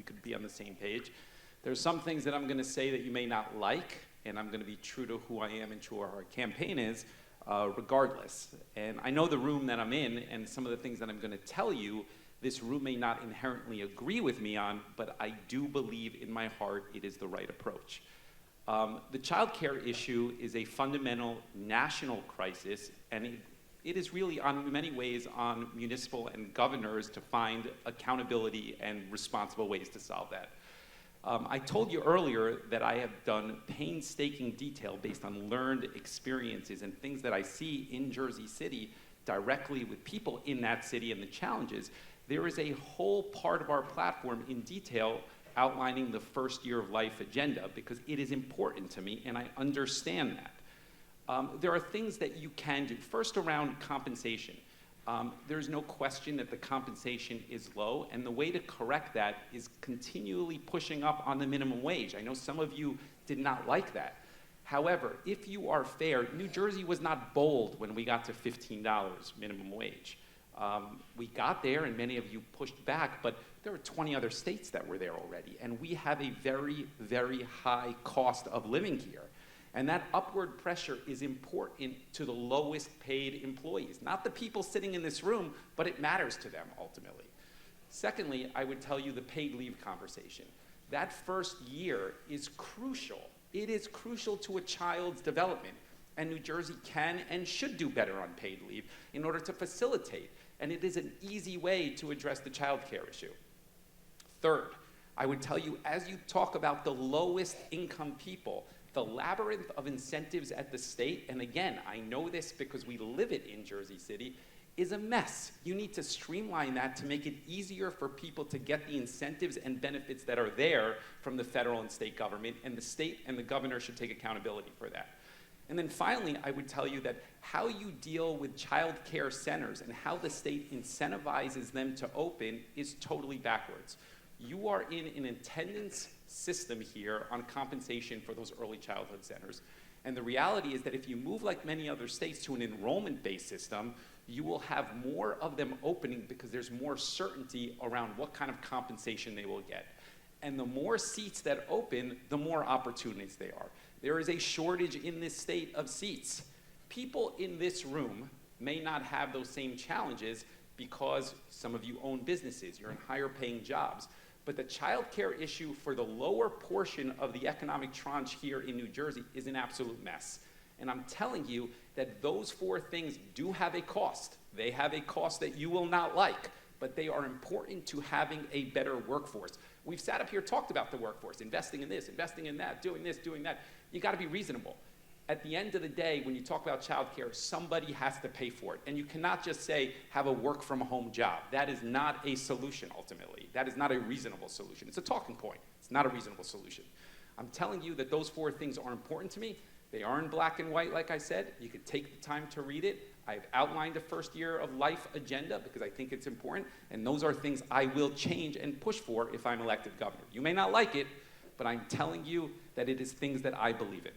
could be on the same page. There's some things that I'm gonna say that you may not like, and I'm gonna be true to who I am and true to our campaign is, regardless. And I know the room that I'm in, and some of the things that I'm gonna tell you, this room may not inherently agree with me on, but I do believe in my heart it is the right approach. The child care issue is a fundamental national crisis, and it is really, in many ways, on municipal and governors to find accountability and responsible ways to solve that. I told you earlier that I have done painstaking detail based on learned experiences and things that I see in Jersey City directly with people in that city and the challenges. There is a whole part of our platform in detail outlining the first year of life agenda because it is important to me and I understand that. There are things that you can do. First, around compensation. There's no question that the compensation is low, and the way to correct that is continually pushing up on the minimum wage. I know some of you did not like that. However, if you are fair, New Jersey was not bold when we got to $15 minimum wage. We got there, and many of you pushed back, but there were 20 other states that were there already, and we have a very, very high cost of living here. And that upward pressure is important to the lowest paid employees, not the people sitting in this room, but it matters to them ultimately. Secondly, I would tell you the paid leave conversation. That first year is crucial. It is crucial to a child's development, and New Jersey can and should do better on paid leave in order to facilitate, and it is an easy way to address the child care issue. Third, I would tell you, as you talk about the lowest income people, the labyrinth of incentives at the state, and again, I know this because we live it in Jersey City, is a mess. You need to streamline that to make it easier for people to get the incentives and benefits that are there from the federal and state government, and the state and the governor should take accountability for that. And then finally, I would tell you that how you deal with child care centers and how the state incentivizes them to open is totally backwards. You are in an attendance system here on compensation for those early childhood centers. And the reality is that if you move like many other states to an enrollment-based system, you will have more of them opening because there's more certainty around what kind of compensation they will get. And the more seats that open, the more opportunities there are. There is a shortage in this state of seats. People in this room may not have those same challenges because some of you own businesses, you're in higher paying jobs. But the child care issue for the lower portion of the economic tranche here in New Jersey is an absolute mess. And I'm telling you that those four things do have a cost. They have a cost that you will not like, but they are important to having a better workforce. We've sat up here, talked about the workforce, investing in this, investing in that, doing this, doing that. You gotta be reasonable. At the end of the day, when you talk about childcare, somebody has to pay for it. And you cannot just say, have a work from home job. That is not a solution, ultimately. That is not a reasonable solution. It's a talking point. It's not a reasonable solution. I'm telling you that those four things are important to me. They are in black and white, like I said. You could take the time to read it. I've outlined a first year of life agenda because I think it's important. And those are things I will change and push for if I'm elected governor. You may not like it, but I'm telling you that it is things that I believe in.